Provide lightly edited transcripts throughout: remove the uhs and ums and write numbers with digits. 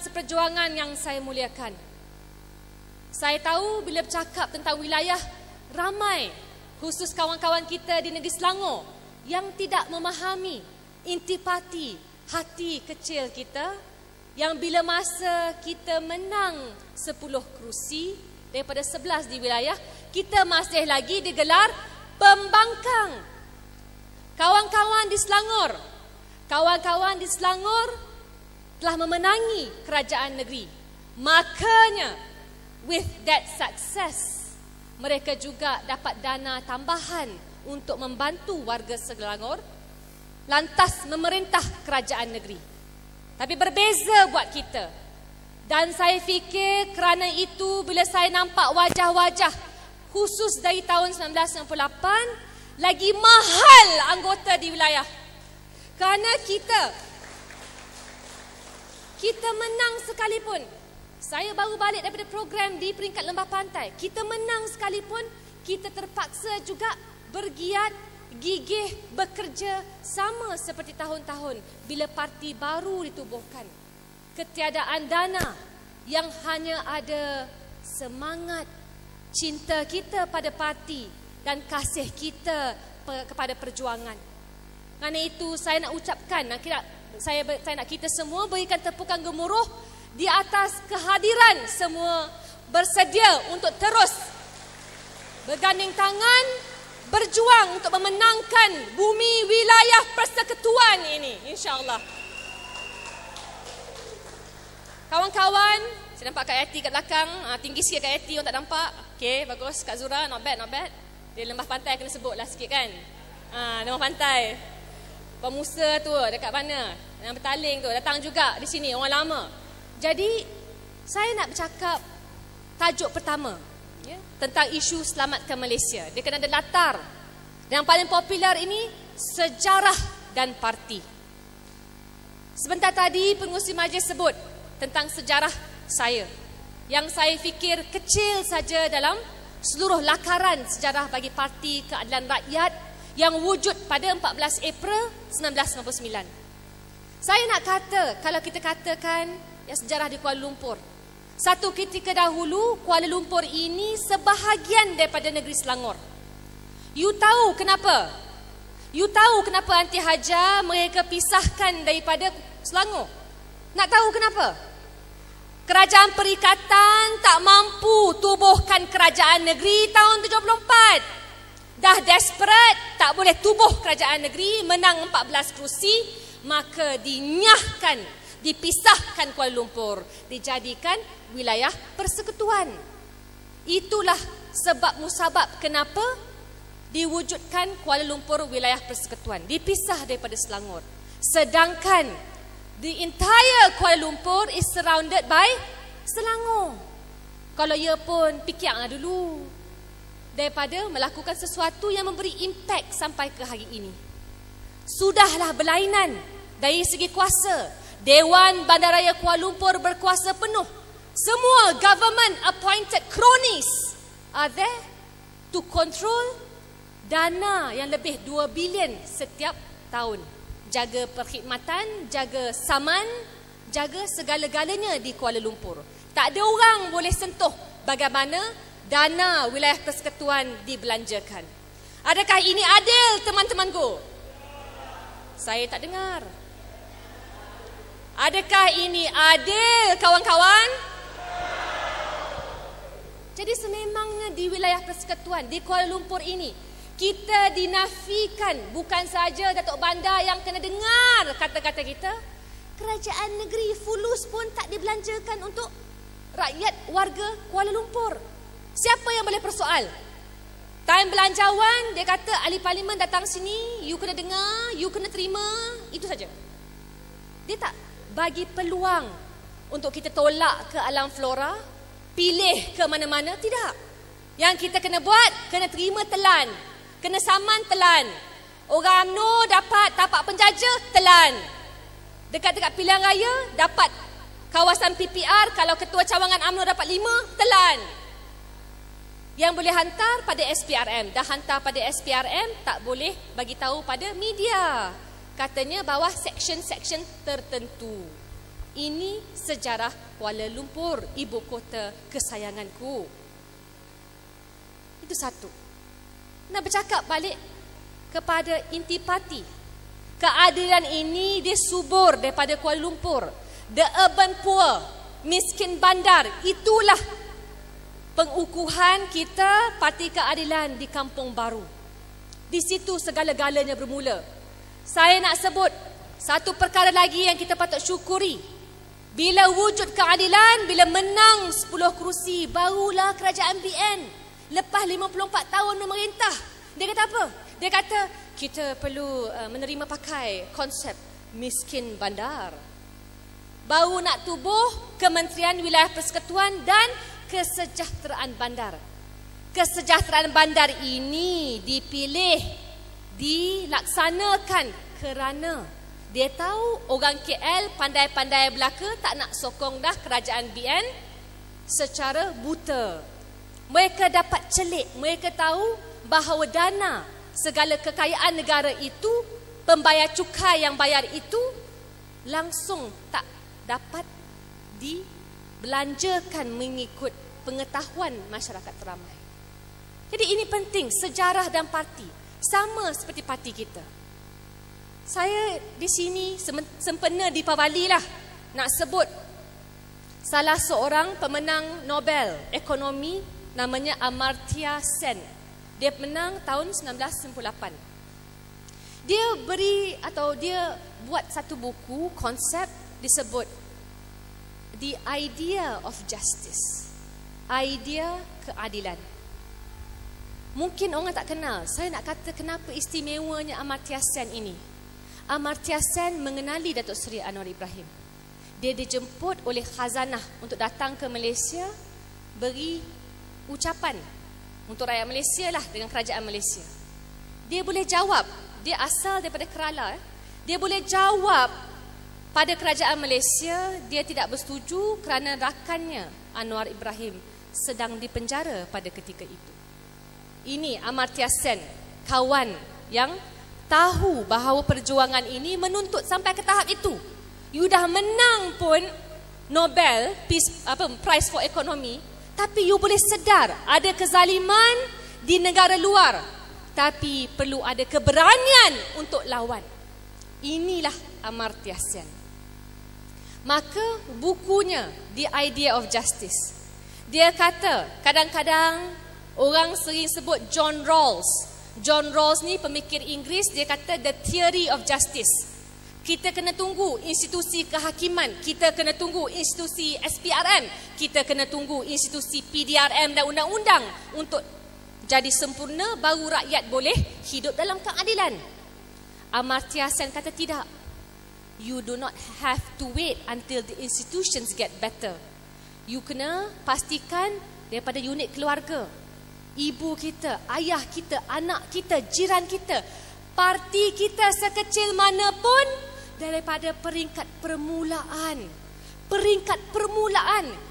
rakan seperjuangan yang saya muliakan, saya tahu bila bercakap tentang wilayah, ramai khusus kawan-kawan kita di negeri Selangor yang tidak memahami intipati hati kecil kita, yang bila masa kita menang 10 kerusi daripada 11 di wilayah, kita masih lagi digelar pembangkang. Kawan-kawan di Selangor telah memenangi kerajaan negeri. Makanya with that success, mereka juga dapat dana tambahan untuk membantu warga Selangor lantas memerintah kerajaan negeri. Tapi berbeza buat kita. Dan saya fikir kerana itu bila saya nampak wajah-wajah khusus dari tahun 1998, lagi mahal anggota di wilayah. Kerana kita menang sekalipun. Saya baru balik daripada program di peringkat lembah pantai. Kita menang sekalipun, kita terpaksa juga bergiat, gigih, bekerja sama seperti tahun-tahun bila parti baru ditubuhkan. Ketiadaan dana, yang hanya ada semangat, cinta kita pada parti dan kasih kita kepada perjuangan. Kerana itu saya nak ucapkan, saya nak kita semua berikan tepukan gemuruh di atas kehadiran semua bersedia untuk terus berganding tangan, berjuang untuk memenangkan bumi wilayah persekutuan ini, insya-Allah. Kawan-kawan, saya nampak Kak Yati kat belakang, tinggi sikit Kak Yati, orang tak nampak. Okey, bagus. Kak Zura, not bad. Dia lembah pantai kena sebutlah sikit kan. Lembah pantai. Puan Musa tu dekat mana? Yang bertaling tu datang juga di sini, orang lama. Jadi saya nak bercakap tajuk pertama, ya, tentang isu selamatkan Malaysia. Dia kena ada latar. Yang paling popular ini sejarah dan parti. Sebentar tadi pengurusi majlis sebut tentang sejarah saya, yang saya fikir kecil saja dalam seluruh lakaran sejarah bagi Parti Keadilan Rakyat yang wujud pada 14 April 1999. Saya nak kata, kalau kita katakan ya, sejarah di Kuala Lumpur, satu ketika dahulu Kuala Lumpur ini sebahagian daripada negeri Selangor. You tahu kenapa? You tahu kenapa Anti Hajar mereka pisahkan daripada Selangor? Nak tahu kenapa? Kerajaan Perikatan tak mampu tubuhkan kerajaan negeri tahun 74. Dah desperate, tak boleh tubuh kerajaan negeri, menang 14 kerusi, maka dinyahkan, dipisahkan Kuala Lumpur, dijadikan wilayah persekutuan. Itulah sebab musabab kenapa diwujudkan Kuala Lumpur wilayah persekutuan, dipisah daripada Selangor. Sedangkan the entire Kuala Lumpur is surrounded by Selangor. Kalau ia pun fikirlah dulu daripada melakukan sesuatu yang memberi impak sampai ke hari ini. Sudahlah berlainan dari segi kuasa. Dewan Bandaraya Kuala Lumpur berkuasa penuh. Semua government appointed cronies are there to control dana yang lebih 2 bilion setiap tahun. Jaga perkhidmatan, jaga saman, jaga segala-galanya di Kuala Lumpur. Tak ada orang boleh sentuh bagaimana dana wilayah persekutuan dibelanjakan. Adakah ini adil, teman-temanku? Saya tak dengar. Adakah ini adil, kawan-kawan? Jadi sememangnya di wilayah persekutuan di Kuala Lumpur ini, kita dinafikan, bukan saja Datuk Bandar yang kena dengar kata-kata kita, kerajaan negeri fulus pun tak dibelanjakan untuk rakyat warga Kuala Lumpur. Siapa yang boleh persoal? Time belanjawan, dia kata ahli parlimen datang sini, you kena dengar, you kena terima, itu saja. Dia tak bagi peluang untuk kita tolak ke alam flora, pilih ke mana-mana, tidak. Yang kita kena buat, kena terima telan. Kena saman telan. Orang UMNO dapat tapak penjajah telan. Dekat-dekat pilihan raya dapat kawasan PPR. Kalau ketua cawangan UMNO dapat 5 telan. Yang boleh hantar pada SPRM. Dah hantar pada SPRM, tak boleh bagi tahu pada media. Katanya bawah section-section tertentu. Ini sejarah Kuala Lumpur, ibu kota kesayanganku. Itu satu. Nak bercakap balik kepada intipati. Keadilan ini dia subur daripada Kuala Lumpur. The urban poor, miskin bandar. Itulah pengukuhan kita Parti Keadilan di Kampung Baru. Di situ segala-galanya bermula. Saya nak sebut satu perkara lagi yang kita patut syukuri. Bila wujud keadilan, bila menang 10 kerusi, barulah kerajaan BN lepas 54 tahun memerintah. Dia kata apa? Dia kata kita perlu menerima pakai konsep miskin bandar. Baru nak tubuh Kementerian Wilayah Persekutuan dan Kesejahteraan Bandar. Kesejahteraan bandar ini dipilih, dilaksanakan kerana dia tahu orang KL pandai-pandai belaka tak nak sokong dah kerajaan BN secara buta. Mereka dapat celik, mereka tahu bahawa dana segala kekayaan negara itu, pembayar cukai yang bayar itu langsung tak dapat dibelanjakan mengikut pengetahuan masyarakat ramai. Jadi ini penting, sejarah dan parti sama seperti parti kita. Saya di sini sempena dipawali lah nak sebut salah seorang pemenang Nobel Ekonomi namanya Amartya Sen. Dia menang tahun 1998. Dia buat satu buku konsep disebut The Idea of Justice. Idea keadilan. Mungkin orang tak kenal. Saya nak kata kenapa istimewanya Amartya Sen ini. Amartya Sen mengenali Datuk Seri Anwar Ibrahim. Dia dijemput oleh khazanah untuk datang ke Malaysia, beri ucapan untuk rakyat Malaysia lah dengan kerajaan Malaysia. Dia boleh jawab, dia asal daripada Kerala. Dia boleh jawab pada kerajaan Malaysia, dia tidak bersetuju kerana rakannya Anwar Ibrahim sedang dipenjara pada ketika itu. Ini Amartya Sen, kawan yang tahu bahawa perjuangan ini menuntut sampai ke tahap itu. You dah menang pun Nobel Prize for Economy, tapi you boleh sedar ada kezaliman di negara luar, tapi perlu ada keberanian untuk lawan. Inilah Amartya Sen. Maka bukunya The Idea of Justice, dia kata kadang-kadang orang sering sebut John Rawls. John Rawls ni pemikir Inggeris, dia kata the theory of justice. Kita kena tunggu institusi kehakiman, kita kena tunggu institusi SPRM, kita kena tunggu institusi PDRM dan undang-undang untuk jadi sempurna, baru rakyat boleh hidup dalam keadilan. Amartya Sen kata tidak. You do not have to wait until the institutions get better. You kena pastikan daripada unit keluarga, ibu kita, ayah kita, anak kita, jiran kita, parti kita sekecil mana pun, daripada peringkat permulaan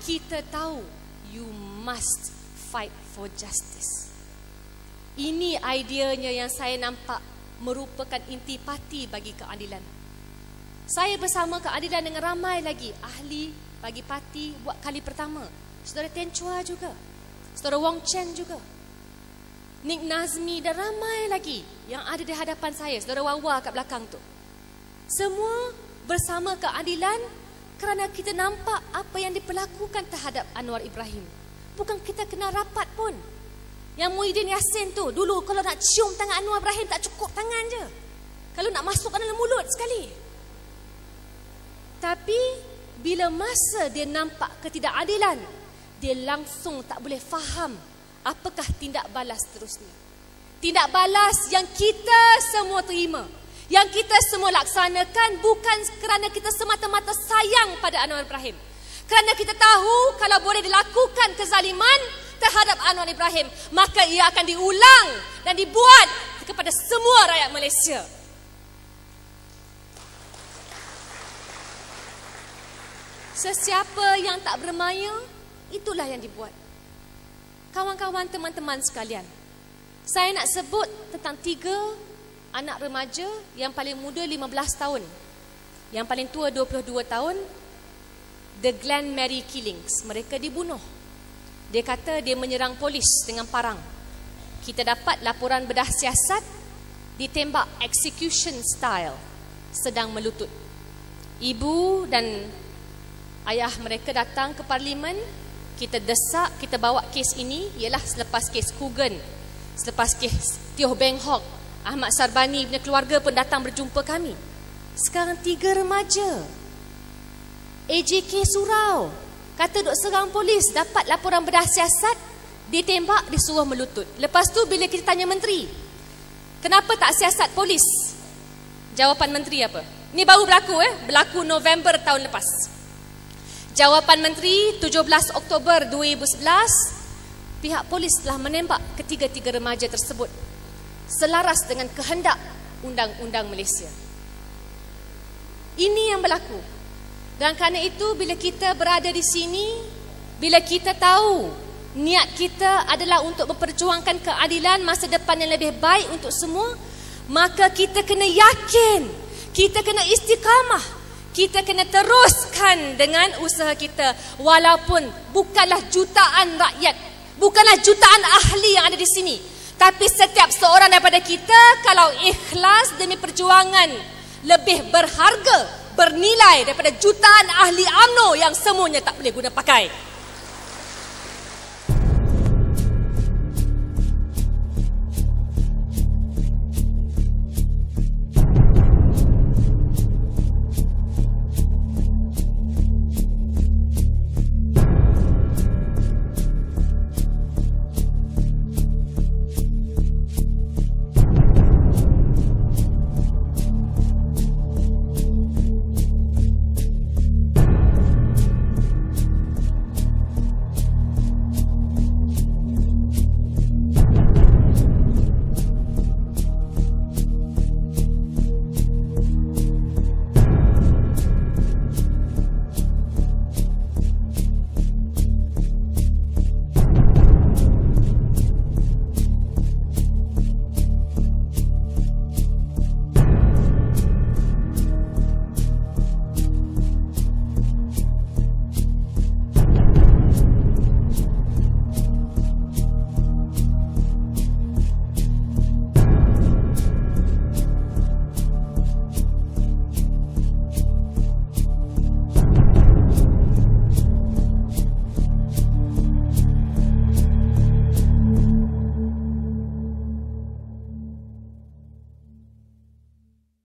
kita tahu you must fight for justice. Ini ideanya yang saya nampak merupakan intipati bagi keadilan. Saya bersama keadilan dengan ramai lagi ahli bagi parti buat kali pertama. Saudara Ten Chua juga, Saudara Wong Chen juga, Nik Nazmi dan ramai lagi yang ada di hadapan saya. Saudara Wawa kat belakang tu. Semua bersama keadilan kerana kita nampak apa yang diperlakukan terhadap Anwar Ibrahim. Bukan kita kenal rapat pun. Yang Muhyiddin Yassin tu, dulu kalau nak cium tangan Anwar Ibrahim tak cukup tangan je. Kalau nak masukkan dalam mulut sekali. Tapi bila masa dia nampak ketidakadilan, dia langsung tak boleh faham apakah tindak balas seterusnya. Tindak balas yang kita semua terima, yang kita semua laksanakan bukan kerana kita semata-mata sayang pada Anwar Ibrahim. Kerana kita tahu kalau boleh dilakukan kezaliman terhadap Anwar Ibrahim, maka ia akan diulang dan dibuat kepada semua rakyat Malaysia. Sesiapa yang tak bermaya, itulah yang dibuat. Kawan-kawan, teman-teman sekalian, saya nak sebut tentang 3 anak remaja. Yang paling muda 15 tahun, yang paling tua 22 tahun, The Glen Mary Killings. Mereka dibunuh. Dia kata dia menyerang polis dengan parang. Kita dapat laporan bedah siasat, ditembak execution style, sedang melutut. Ibu dan ayah mereka datang ke parlimen. Kita desak, kita bawa kes ini. Ialah selepas kes Coogan, selepas kes Teo Beng Hock, Ahmad Sarbani punya keluarga pun datang berjumpa kami. Sekarang 3 remaja AJK Surau kata duk serang polis, dapat laporan bedah siasat, ditembak, disuruh melutut. Lepas tu bila kita tanya menteri, kenapa tak siasat polis? Jawapan menteri apa? Ni baru berlaku berlaku November tahun lepas. Jawapan menteri 17 Oktober 2011, pihak polis telah menembak ketiga-tiga remaja tersebut selaras dengan kehendak undang-undang Malaysia. Ini yang berlaku. Dan kerana itu bila kita berada di sini, bila kita tahu niat kita adalah untuk memperjuangkan keadilan, masa depan yang lebih baik untuk semua, maka kita kena yakin, kita kena istiqamah, kita kena teruskan dengan usaha kita. Walaupun bukanlah jutaan rakyat, bukanlah jutaan ahli yang ada di sini, tapi setiap seorang daripada kita kalau ikhlas demi perjuangan, lebih berharga, bernilai daripada jutaan ahli UMNO yang semuanya tak boleh guna pakai.